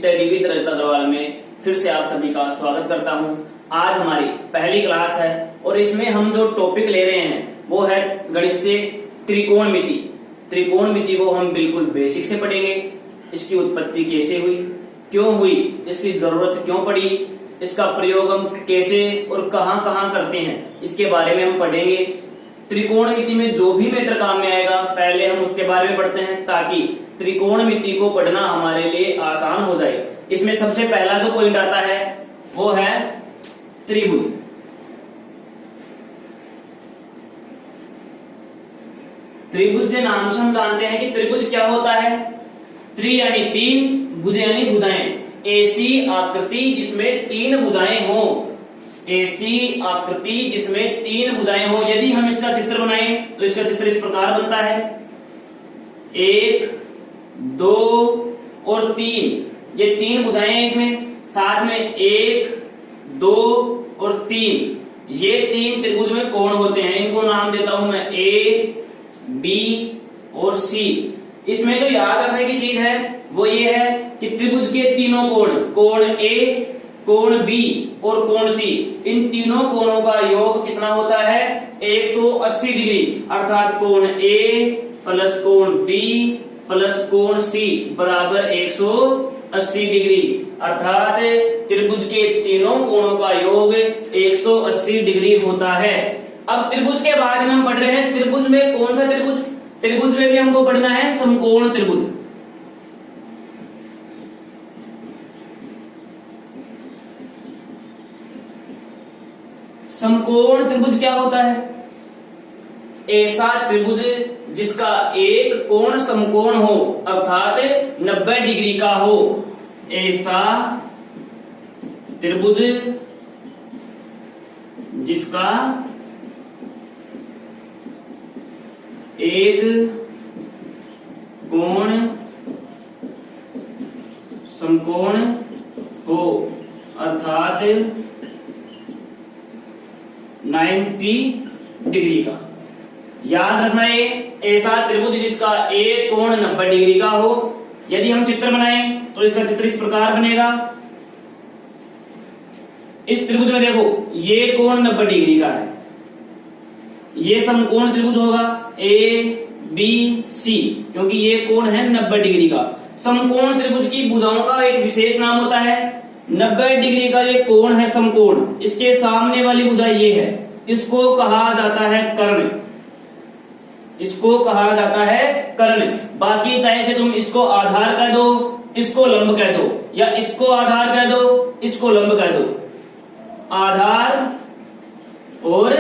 Study with रजत अग्रवाल में फिर से आप सभी का स्वागत करता हूं। आज हमारी पहली क्लास है और इसमें हम जो टॉपिक ले रहे हैं वो है गणित से त्रिकोणमिति। त्रिकोणमिति को हम बिल्कुल बेसिक से पढ़ेंगे। इसकी उत्पत्ति कैसे हुई, क्यों हुई, इसकी जरूरत क्यों पड़ी, इसका प्रयोग हम कैसे और कहां कहां करते हैं, इसके बारे में हम पढ़ेंगे। त्रिकोणमिति में जो भी मैटर काम में आएगा पहले हम उसके बारे में पढ़ते हैं ताकि त्रिकोणमिति को पढ़ना हमारे लिए आसान हो जाए। इसमें सबसे पहला जो पॉइंट आता है वो है त्रिभुज। त्रिभुज के नाम से हम जानते हैं कि त्रिभुज क्या होता है। त्रि यानी तीन, भुज यानी भुजाएं। ऐसी आकृति जिसमें तीन भुजाएं हो, ऐसी आकृति जिसमें तीन भुजाएं हो। यदि हम इसका चित्र बनाएं तो इसका चित्र इस प्रकार बनता है, 1, 2 और 3। ये तीन भुजाएं हैं इसमें, साथ में 1, 2 और 3। ये तीन त्रिभुज में कोण होते हैं। इनको नाम देता हूं मैं A, B और C। इसमें जो याद रखने की चीज है वो ये है कि त्रिभुज के तीनों कोण, कोण A, कोण B और कोण C, इन तीनों कोणों का योग कितना होता है 180 डिग्री। अर्थात कोण A प्लस कोण B प्लस कोण C बराबर 180 डिग्री। अर्थात त्रिभुज के तीनों कोणों का योग 180 डिग्री होता है। अब त्रिभुज के बाद में हम पढ़ रहे हैं त्रिभुज में कौन सा त्रिभुज। त्रिभुज में भी हमको पढ़ना है समकोण त्रिभुज। समकोण त्रिभुज क्या होता है? ऐसा त्रिभुज जिसका एक कोण समकोण हो अर्थात 90 डिग्री का हो। ऐसा त्रिभुज जिसका एक कोण समकोण हो अर्थात 90 डिग्री का। याद रखना है ऐसा त्रिभुज जिसका एक कोण 90 डिग्री का हो। यदि हम चित्र बनाएं तो इसका चित्र इस प्रकार बनेगा। इस त्रिभुज में देखो ये कोण 90 डिग्री का है, ये समकोण त्रिभुज होगा A, B, C, क्योंकि ये कोण है 90 डिग्री का। समकोण त्रिभुज की भुजाओं का एक विशेष नाम होता है 90 डिग्री का ये कोण है समकोण, इसके सामने वाली भुजा ये है, इसको कहा जाता है कर्ण। इसको कहा जाता है कर्ण। बाकी चाहे से तुम इसको आधार कह दो, इसको लंब कह दो, या इसको आधार कह दो, इसको लंब कह दो। आधार और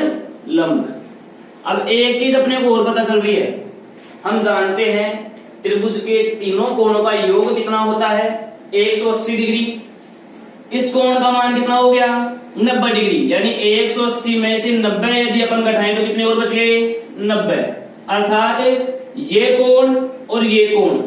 लंब। अब एक चीज अपने को और पता चल रही है, हम जानते हैं त्रिभुज के तीनों कोणों का योग कितना होता है 180 डिग्री। इस कोण का मान कितना हो गया 90 डिग्री, यानी 180 में से 90 यदि अपन घटाएं तो कितने और बच गए 90। अर्थात ये कोण और ये कोण,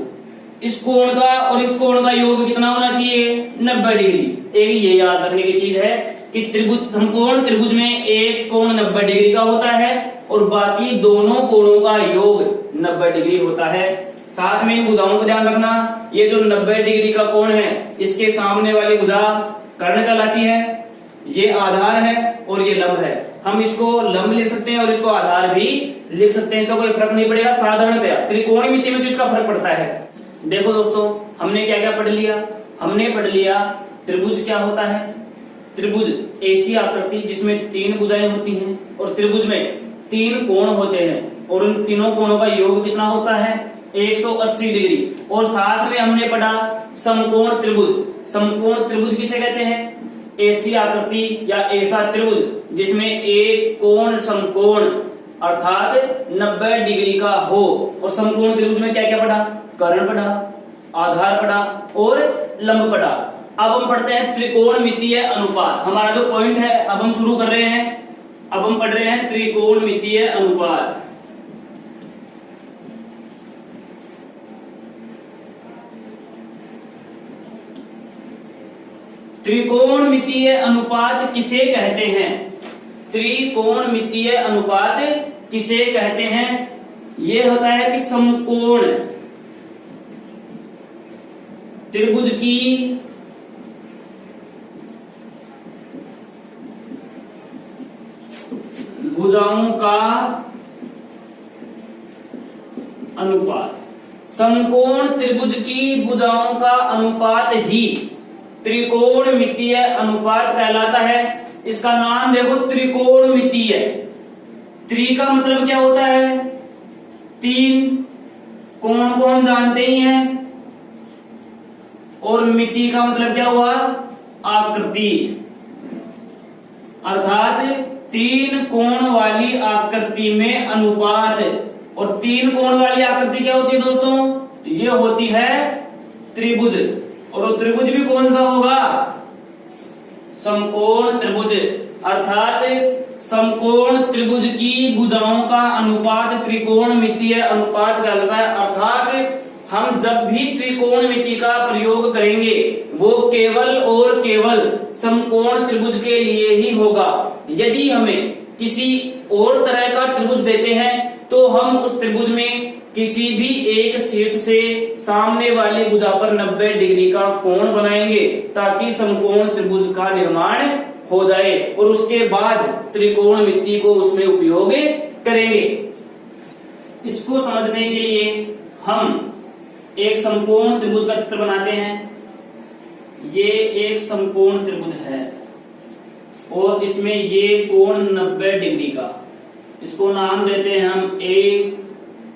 इस कोण का और इस कोण का योग कितना होना चाहिए 90 डिग्री। एक ये याद रखने की चीज है कि त्रिभुज समकोण त्रिभुज में एक कोण 90 डिग्री का होता है और बाकी दोनों कोणों का योग 90 डिग्री होता है। साथ में इन भुजाओं को ध्यान रखना, ये जो 90 डिग्री का कोण है इसके सामने वाली भुजा कर्ण कहलाती है, ये आधार है और ये लंब है। हम इसको लंब लिख सकते हैं और इसको आधार भी लिख सकते हैं, इसका कोई फर्क नहीं पड़ेगा। साधारणतया त्रिकोणमिति में तो इसका फर्क पड़ता है। देखो दोस्तों हमने क्या क्या पढ़ लिया। हमने पढ़ लिया त्रिभुज क्या होता है। त्रिभुज ऐसी आकृति जिसमें तीन भुजाएं होती हैं और त्रिभुज में तीन कोण होते हैं और उन तीनों कोणों का योग कितना होता है 180 डिग्री। और साथ में हमने पढ़ा समकोण त्रिभुज। समकोण त्रिभुज किसे कहते हैं? ऐसी आकृति या ऐसा त्रिभुज जिसमें एक कोण समकोण अर्थात 90 डिग्री का हो। और समकोण त्रिभुज में क्या क्या पढ़ा? कर्ण पढ़ा, आधार पढ़ा और लंब पढ़ा। अब हम पढ़ते हैं त्रिकोणमितीय अनुपात। हमारा जो पॉइंट है अब हम शुरू कर रहे हैं। अब हम पढ़ रहे हैं त्रिकोणमितीय अनुपात। त्रिकोणमितीय अनुपात किसे कहते हैं? त्रिकोणमितीय अनुपात किसे कहते हैं? ये होता है कि समकोण त्रिभुज की भुजाओं का अनुपात। समकोण त्रिभुज की भुजाओं का अनुपात ही त्रिकोणमितीय अनुपात कहलाता है। इसका नाम देखो त्रिकोणमितीय। त्रि का मतलब क्या होता है? तीन। कोण को हम जानते ही हैं। और मिति का मतलब क्या हुआ? आकृति। अर्थात तीन कोण वाली आकृति में अनुपात। और तीन कोण वाली आकृति क्या होती है दोस्तों? ये होती है त्रिभुज। और वो त्रिभुज भी कौन सा होगा? समकोण त्रिभुज। अर्थात समकोण त्रिभुज की भुजाओं का अनुपात त्रिकोणमितीय अनुपात कहलाता है। अर्थात हम जब भी त्रिकोणमिति का प्रयोग करेंगे वो केवल और केवल समकोण त्रिभुज के लिए ही होगा। यदि हमें किसी और तरह का त्रिभुज देते हैं तो हम उस त्रिभुज में किसी भी एक शीर्ष से सामने वाली भुजा पर 90 डिग्री का कोण बनाएंगे ताकि समकोण त्रिभुज का निर्माण हो जाए और उसके बाद त्रिकोणमिति को उसमें उपयोग करेंगे। इसको समझने के लिए हम एक समकोण त्रिभुज का चित्र बनाते हैं। ये एक समकोण त्रिभुज है और इसमें ये कोण 90 डिग्री का। इसको नाम देते हैं हम ए,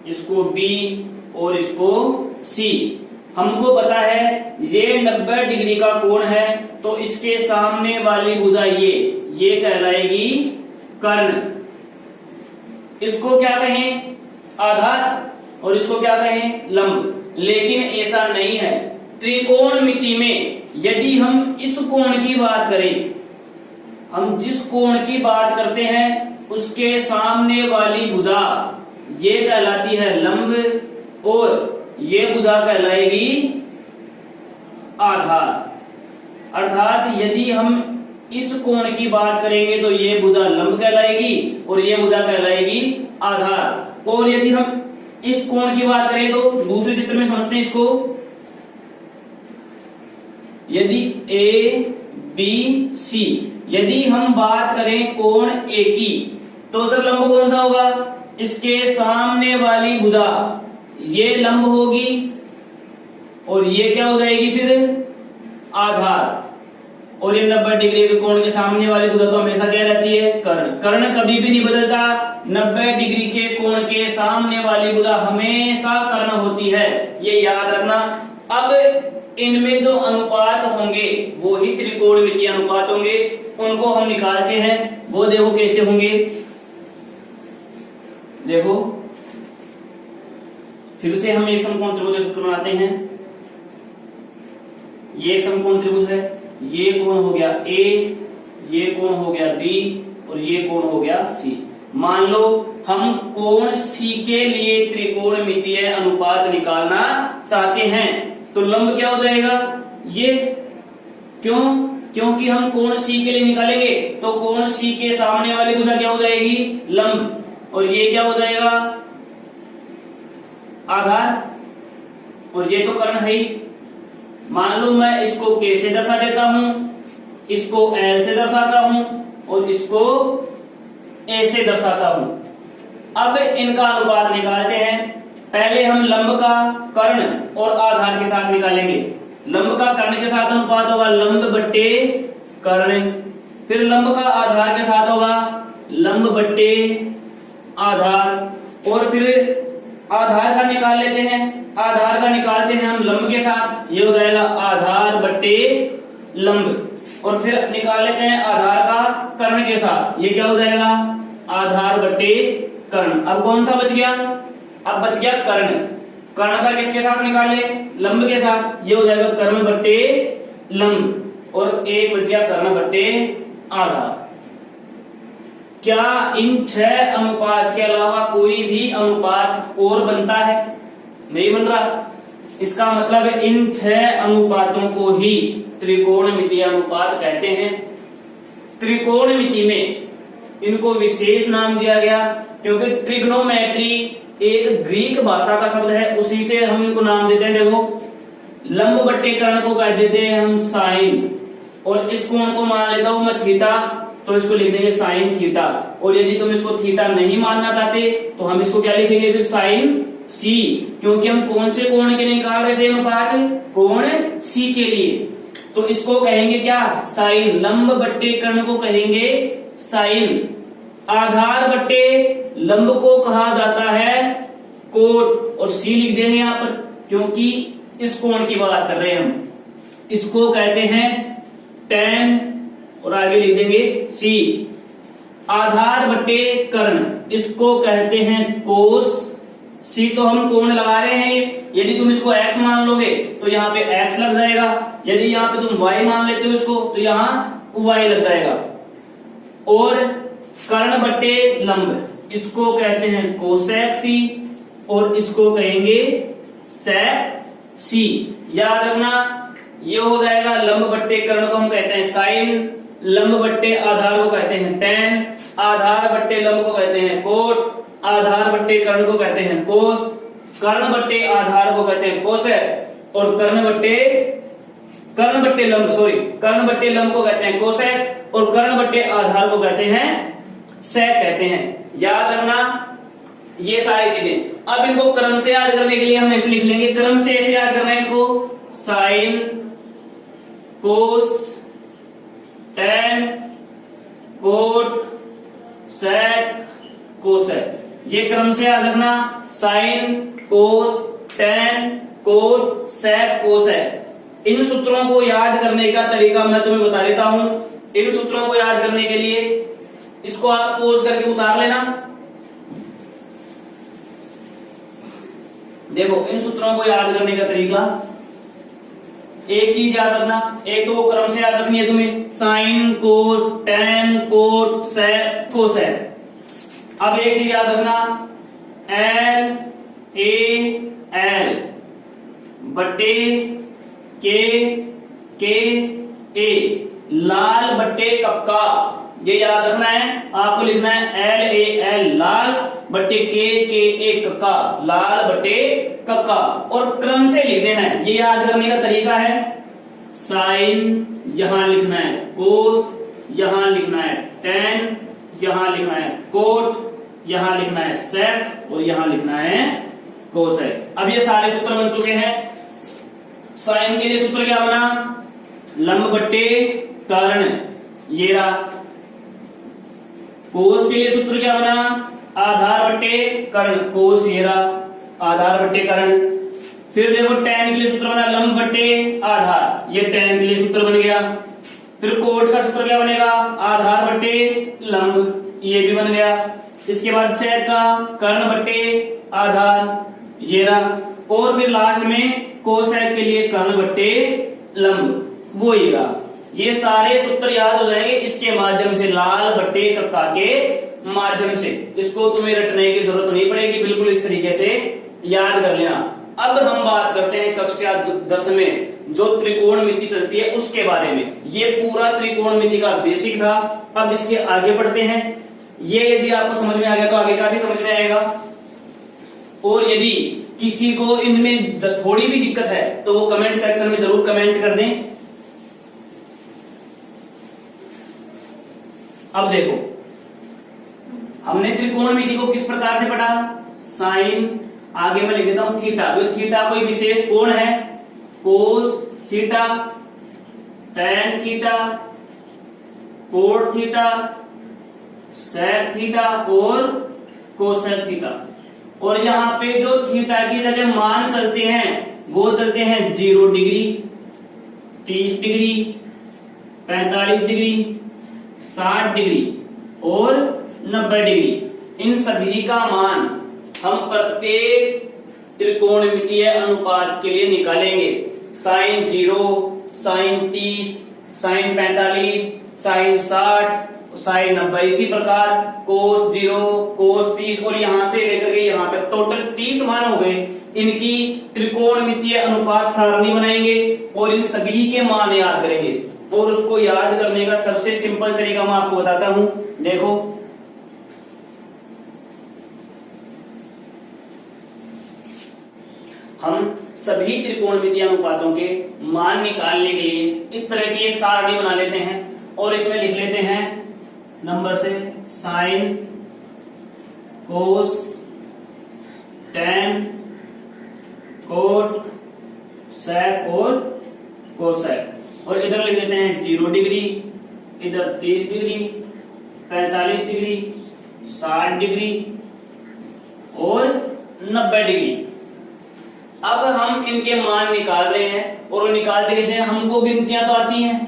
इसको बी और इसको सी। हमको पता है ये 90 डिग्री का कोण है तो इसके सामने वाली भुजा ये कहलाएगी कर्ण। इसको क्या कहें? आधार। और इसको क्या कहें? लंब। लेकिन ऐसा नहीं है। त्रिकोणमिति में यदि हम इस कोण की बात करें, हम जिस कोण की बात करते हैं उसके सामने वाली भुजा ये कहलाती है लंब और ये भुजा कहलाएगी आधार। अर्थात यदि हम इस कोण की बात करेंगे तो ये भुजा लंब कहलाएगी और ये भुजा कहलाएगी आधार। और यदि हम इस कोण की बात करें तो दूसरे चित्र में समझते हैं इसको। यदि ए बी सी, यदि हम बात करें कोण ए की तो सर लंब कौन सा होगा? इसके सामने वाली भुजा ये लंब होगी और ये क्या हो जाएगी फिर? आधार। और ये 90 डिग्री के कोण के सामने वाली भुजा तो हमेशा क्या रहती है? कर्ण। कर्ण कभी भी नहीं बदलता। 90 डिग्री के कोण के सामने वाली भुजा हमेशा कर्ण होती है, ये याद रखना। अब इनमें जो अनुपात होंगे वो ही त्रिकोणमितीय अनुपात होंगे। उनको हम निकालते हैं। वो देखो कैसे होंगे। देखो फिर से हम एक समकोण त्रिभुज का चित्र बनाते हैं। ये एक समकोण त्रिभुज है। ये कोण हो गया ए, ये कोण हो गया बी और ये कोण हो गया सी। मान लो हम कोण सी के लिए त्रिकोणमितीय अनुपात निकालना चाहते हैं तो लंब क्या हो जाएगा? ये। क्यों? क्योंकि हम कोण सी के लिए निकालेंगे तो कोण सी के सामने वाली भुजा क्या हो जाएगी? लंब। और ये क्या हो जाएगा? आधार। और ये तो कर्ण है ही। मान लो मैं इसको के से दर्शा देता हूं, इसको एल से दर्शाता हूं और इसको ए से दर्शाता हूं। अब इनका अनुपात निकालते हैं। पहले हम लंब का कर्ण और आधार के साथ निकालेंगे। लंब का कर्ण के साथ अनुपात होगा लंब बट्टे कर्ण। फिर लंब का आधार के साथ होगा लंब बट्टे आधार। और फिर आधार का निकाल लेते हैं। आधार का निकालते हैं हम लंब के साथ, ये हो जाएगा आधार बट्टे लंब। और फिर निकाल लेते हैं आधार का कर्ण के साथ, ये क्या हो जाएगा? आधार बट्टे कर्ण। अब कौन सा बच गया? अब बच गया कर्ण। कर्ण का किसके साथ निकाले? लंब के साथ, ये हो जाएगा कर्ण बट्टे लंब। और एक बच गया कर्ण बट्टे आधार। क्या इन 6 अनुपात के अलावा कोई भी अनुपात और बनता है? नहीं बन रहा। इसका मतलब इन 6 अनुपातों को ही त्रिकोणमितीय अनुपात कहते हैं। त्रिकोणमिति में इनको विशेष नाम दिया गया क्योंकि ट्रिग्नोमेट्री एक ग्रीक भाषा का शब्द है, उसी से हम इनको नाम देते हैं। देखो लंब बट्टे कर्ण को कह देते हैं हम साइन, और इस कोण को मान लेता हूं मैं थीटा, तो इसको लिख देंगे साइन थीटा। और यदि तुम इसको थीटा नहीं मानना चाहते तो हम इसको क्या लिखेंगे फिर साइन सी, क्योंकि हम कौन से कोण के लिए निकाल रहे थे अनुपात, कोण सी के लिए। तो इसको कहेंगे क्या, साइन। लंब बट्टे कर्ण को कहेंगे साइन। आधार बट्टे लंब को कहा जाता है कोट। और सी लिख देंगे यहां पर, क्योंकि इस कोण की बात कर रहे हैं हम। इसको कहते हैं tan, और आगे लिख देंगे सी। आधार बट्टे कर्ण, इसको कहते हैं कोस। सी तो हम कोण लगा रहे हैं, यदि तुम इसको x मान लोगे तो यहाँ पे x लग जाएगा, यदि यहाँ पे तुम y मान लेते हो इसको तो यहाँ y लग जाएगा। और कर्ण बट्टे लंब, इसको कहते हैं कोसेक सी, और इसको कहेंगे सेक सी। याद रखना, ये हो जाएगा लंब बट्टे कर्ण को हम कहते हैं साइन, लंब बट्टे आधार को कहते हैं tan, आधार बट्टे लंब को कहते हैं कोट, आधार बट्टे कर्ण को कहते हैं कोस, कर्ण बट्टे आधार को कहते हैं कोसेक, और कर्ण बट्टे लंब को कहते हैं कोसेक, और कर्ण बट्टे आधार को कहते हैं सेक कहते हैं। याद रखना ये सारी चीजें। अब इनको क्रम से याद करने के लिए हम ऐसे लिख लेंगे, क्रम से ऐसे याद करना है इनको, साइन, कोस, tan, कोट, सेक, कोसेक। ये क्रम से याद रखना, साइन, कोस, tan, कोट, सेक, कोसेक। इन सूत्रों को याद करने का तरीका मैं तुम्हें बता देता हूं। इन सूत्रों को याद करने के लिए इसको आप पोज करके उतार लेना। देखो, इन सूत्रों को याद करने का तरीका, एक चीज याद रखना, एक तो वो क्रम से याद रखनी है तुम्हें, साइन, कोस, tan, कोट, सेक, कोसेक। अब एक चीज याद रखना, L A L बट्टे K A, लाल बट्टे कक्का। ये याद रखना है, आपको लिखना है L A L लाल बट्टे K A कक्का, लाल बट्टे कक्का, और क्रम से लिख देना है। ये याद करने का तरीका है, साइन यहां लिखना है, कोस यहां लिखना है, tan यहां लिखना है, कोट यहां लिखना है, सेक, और यहां लिखना है कोसेक। अब ये सारे सूत्र बन चुके हैं। साइन के लिए सूत्र क्या बना, लंब बट्टे कर्ण, ये रहा। कोस के लिए सूत्र क्या बना, आधार बट्टे कर्ण, कोस, ये रहा, आधार बट्टे कर्ण। फिर देखो tan के लिए सूत्र बना लंब बट्टे आधार, ये tan के लिए सूत्र बन गया। फिर कोट का सूत्र क्या बनेगा, आधार बट्टे लंब, ये भी बन गया। इसके बाद सेक का कर्ण बट्टे आधार, ये रहा। और फिर लास्ट में कोसेक के लिए कर्ण बट्टे लंब, वो ये रहा। ये सारे सूत्र याद हो जाएंगे इसके माध्यम से, लाल बट्टे कक्का के माध्यम से। इसको तुम्हें रटने की जरूरत नहीं पड़ेगी, बिल्कुल इस तरीके से याद कर लेना। अब हम बात करते हैं कक्षा 10 में जो त्रिकोणमिति चलती है उसके बारे में। ये पूरा त्रिकोणमिति का बेसिक था। अब इसके आगे बढ़ते हैं। ये यदि आपको समझ में आ गया तो आगे का भी समझ में आएगा। और यदि किसी को इनमें थोड़ी भी दिक्कत है तो वो कमेंट सेक्शन में जरूर कमेंट कर दें। अब देखो, हमने त्रिकोणमिति को किस प्रकार से पढ़ा, साइन, आगे मैं लिख देता हूं थीटा। तो थीटा कोई विशेष कोण है, cos theta, tan theta, cot theta, sec theta और कोसेक थीटा। और यहाँ पे जो थीटा की जगह मान चलते हैं वो चलते हैं 0 डिग्री, 30 डिग्री, 45 डिग्री, 60 डिग्री और 90 डिग्री। इन सभी का मान हम प्रत्येक त्रिकोणमितीय अनुपात के लिए निकालेंगे। Sine 0, sine 30, sine 45, sine 60, sine 90, इसी प्रकार कोस 0, कोस 30 और यहां से लेकर के यहां तक टोटल 30 मान हो गए। इनकी त्रिकोणमितीय अनुपात सारणी बनाएंगे और इन सभी के मान याद करेंगे। और उसको याद करने का सबसे सिंपल तरीका मैं आपको बताता हूं। देखो, हम सभी त्रिकोणमितीय अनुपातों के मान निकालने के लिए इस तरह की एक सारणी बना लेते हैं और इसमें लिख लेते हैं नंबर से साइन, कोस, टेन, कोट, सेक और कोसेक। और इधर लिख देते हैं 0 डिग्री, इधर 30 डिग्री, 45 डिग्री, 60 डिग्री और 90 डिग्री। अब हम इनके मान निकाल रहे हैं और निकालते कैसे हैं? हमको गिनतियां तो आती हैं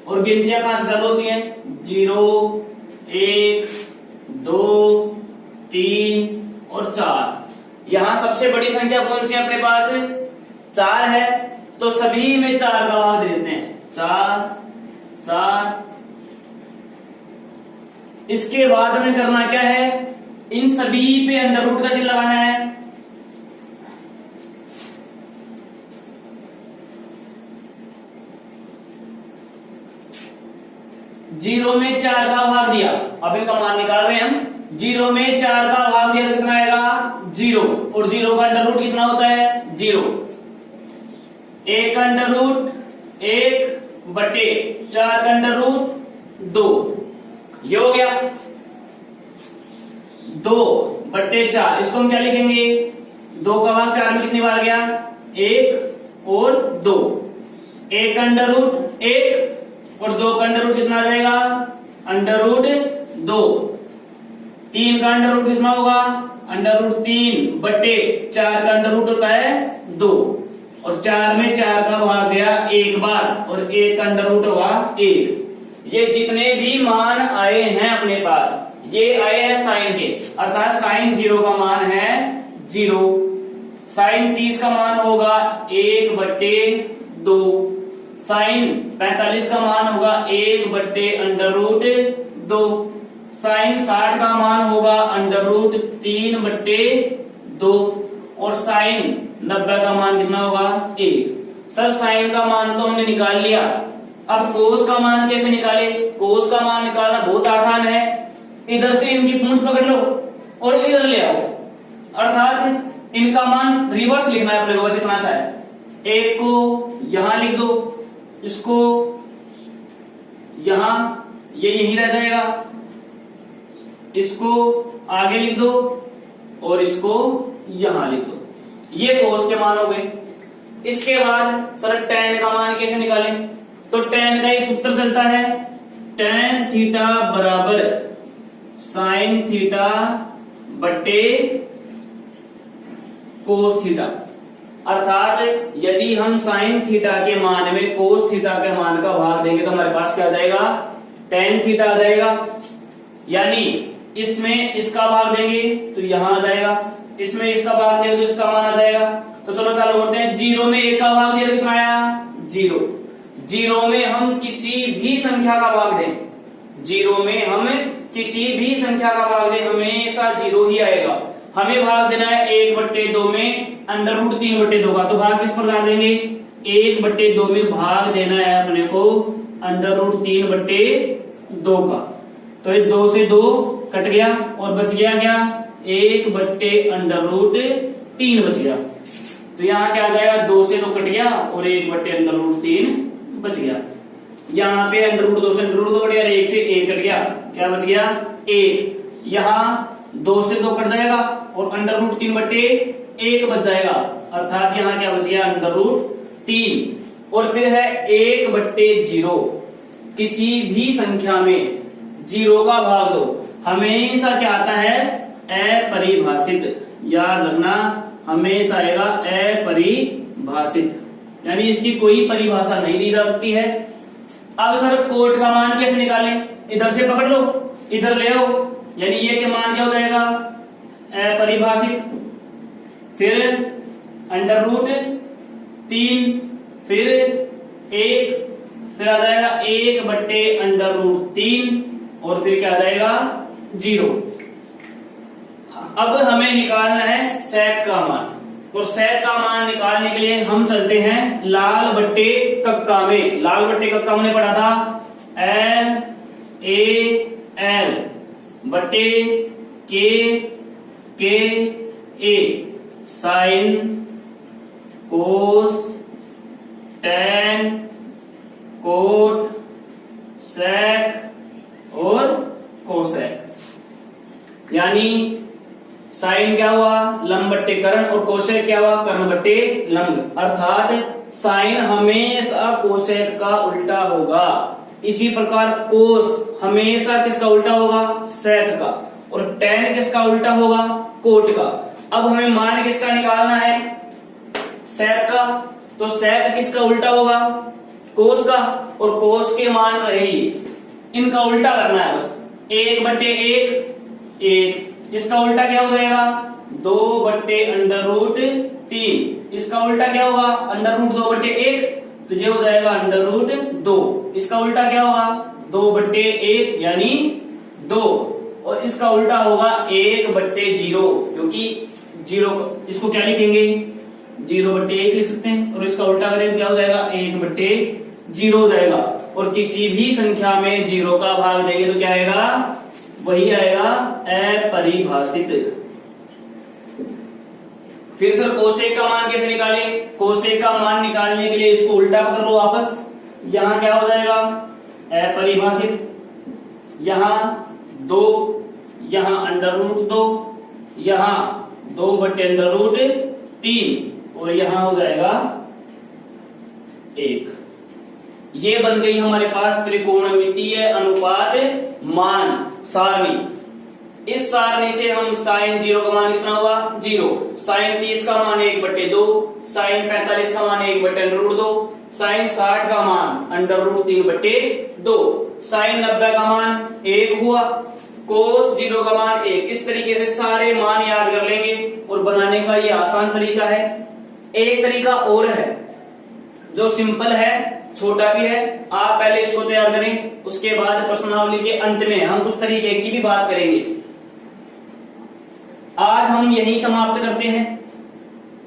और गिनतियां कहां से चालू होती हैं? 0, 1, 2, 3 और 4। यहां सबसे बड़ी संख्या कौन सी है अपने पास? 4 है, तो सभी में 4 का भाग दे देते हैं। 4, 4। इसके बाद हमें करना क्या है? इन सभी पे अंडर रूट का चिन्ह लगाना है। जीरो में 4 का भाग दिया, अब इनका मान निकाल रहे हैं हम। 0 में 4 का भाग दिया तो कितना आएगा? 0। और 0 का अंडर रूट कितना होता है? 0। 1 का अंडर रूट 1 बटे 4 का अंडर रूट 2। ये हो गया 2 बटे 4। इसको हम क्या लिखेंगे? 2 का भाग 4 में कितनी बार गया? 1 और 2। 1 का अंडर रूट 1 और 2 का अंडर रूट कितना आ जाएगा? Under root 2। 3 का अंडर रूट कितना होगा? अंडर रूट 3 बटे 4 का अंडर रूट होता है 2। और 4 में 4 का भाग गया 1 बार और 1 का अंडर रूट होगा 1। ये जितने भी मान आए हैं अपने पास, ये आए हैं साइन के, अर्थात साइन 0 का मान है 0। साइन 30 का मान होगा 1 बटे 2। साइन 45 का मान होगा 1 बटे अंडर रूट 2। साइन 60 का मान होगा अंडर रूट 3 बटे 2। और साइन 90 का मान कितना होगा? 1। सर साइन का मान तो हमने निकाल लिया, अब कोस का मान कैसे निकाले? कोस का मान निकालना बहुत आसान है। इधर से इनकी पूंछ पकड़ लो और इधर ले आओ, अर्थात इनका मान रिवर्स लिखना है अपने को, बस इतना सा है। 1 को यहां लिख दो, इसको यहां, ये यहीं रह जाएगा, इसको आगे लिख दो और इसको यहां लिख दो। ये कोस के मान हो गए। इसके बाद सर टेन का मान कैसे निकालें? तो टेन का एक सूत्र चलता है, टेन थीटा बराबर साइन थीटा बटे कोस थीटा। अर्थात यदि हम साइन थीटा के मान में कोस थीटा के मान का भाग देंगे तो हमारे पास क्या आ जाएगा? टेन थीटा आ जाएगा। यानी इसमें इसका भाग देंगे तो यहां आ जाएगा, इसमें इसका भाग देंगे तो इसका मान आ जाएगा। तो चलो चालू करते हैं। 0 में 1 का भाग दिया तो कितना आया? 0। 0 में हम किसी भी संख्या का भाग दें, 0 में हम किसी भी संख्या का भाग दें, हमेशा 0 ही आएगा। हमें भाग देना है 1 बट्टे 2 में अंडर रूट 3 बट्टे 2 का। तो भाग किस प्रकार देंगे? 1 बट्टे 2 में भाग देना है अपने को अंडर रूट 3 बट्टे 2 का। तो ये 2 से 2 कट गया और बच गया क्या? 1 बट्टे अंडर रूट 3 बच गया। तो यहाँ क्या आ जाएगा? 2 से 2 कट गया और 1 बट्टे अंडर रूट 3 बच गया। यहाँ पे अंडर रूट 2 से अंडर रूट 2 कट गया, 1 से 1 कट गया, क्या बच गया? 1। यहाँ 2 से 2 कट जाएगा और अंडर रूट 3 बट्टे 1 बच जाएगा, अर्थात यहाँ क्या बच गया? Under root 3। और फिर है 1 बट्टे 0। किसी भी संख्या में 0 का भाग दो, हमेशा क्या आता है? अपरिभाषित। याद रखना, हमेशा आएगा अपरिभाषित, यानी इसकी कोई परिभाषा नहीं दी जा सकती है। अब सर कोट का मान कैसे निकालें? इधर से पकड़ लो, इधर ले आओ, यानी ये के मान क्या हो जाएगा? अपरिभाषित, फिर अंडर रूट 3, फिर 1, फिर आ जाएगा 1 बट्टे अंडर रूट 3 और फिर क्या आ जाएगा? 0। अब हमें निकालना है सेक का मान, और सेक का मान निकालने के लिए हम चलते हैं लाल बट्टे कक्का में। लाल बट्टे कक्का हमने पढ़ा था L A L बट्टे K A, sine, cos, tan, cot, sec यानी साइन क्या हुआ, लंब बट्टे कर्ण, और कोसेक क्या हुआ, कर्ण बट्टे लंब। अर्थात साइन हमेशा कोसेक का उल्टा होगा। इसी प्रकार कोस हमेशा किसका उल्टा होगा, सेक का, और टेन किसका उल्टा होगा, कोट का। अब हमें मान किसका निकालना है, सेक का, तो सेक किसका उल्टा होगा, कोस का, और कोस के मान रहे इनका उल्टा करना है बस। 1/1 1, इसका उल्टा क्या हो जाएगा, 2/√3, इसका उल्टा क्या होगा, √2/1, तो ये हो जाएगा √2। इसका उल्टा क्या होगा, 2/1 यानी 2, और इसका उल्टा होगा 1/0, क्योंकि 0 इसको क्या लिखेंगे, 0/1 लिख सकते हैं, और इसका उल्टा करें तो क्या हो जाएगा, 1/0 हो जाएगा। और किसी भी संख्या में 0 का भाग देंगे तो क्या आएगा, वही आएगा अपरिभाषित। फिर सर कोसेक का मान कैसे निकालें, कोसेक का मान निकालने के लिए इसको उल्टा कर लो वापस। यहां क्या हो जाएगा, अपरिभाषित, यहां 2, यहां √2, यहां 2/√3, और यहां हो जाएगा 1। ये बन गई हमारे पास त्रिकोणमितीय अनुपात मान सारणी। इस सारणी से हम साइन 0 का मान कितना हुआ, 0, साइन 30 का मान 1/2, साइन 45 का मान 1/√2, साइन 60 का मान √3/2, साइन 90 का मान 1 हुआ, कोस 0 का मान 1। इस तरीके से सारे मान याद कर लेंगे, और बनाने का ये आसान तरीका है। एक तरीका और है जो सिंपल है, छोटा भी है, आप पहले इसको तैयार करें, उसके बाद प्रश्नावली के अंत में हम उस तरीके की भी बात करेंगे। आज हम यही समाप्त करते हैं,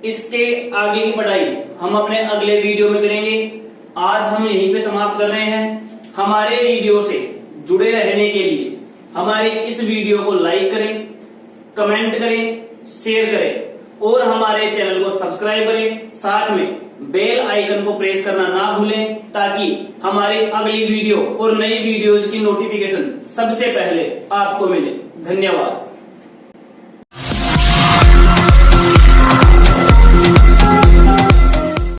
इसके आगे की पढ़ाई हम अपने अगले वीडियो में करेंगे। आज हम यहीं पे समाप्त कर रहे हैं। हमारे वीडियो से जुड़े रहने के लिए हमारे इस वीडियो को लाइक करें, कमेंट करें, शेयर करें, और हमारे चैनल को सब्सक्राइब करें। साथ में बेल आइकन को प्रेस करना ना भूलें, ताकि हमारी अगली वीडियो और नई वीडियोज की नोटिफिकेशन सबसे पहले आपको मिले। धन्यवाद।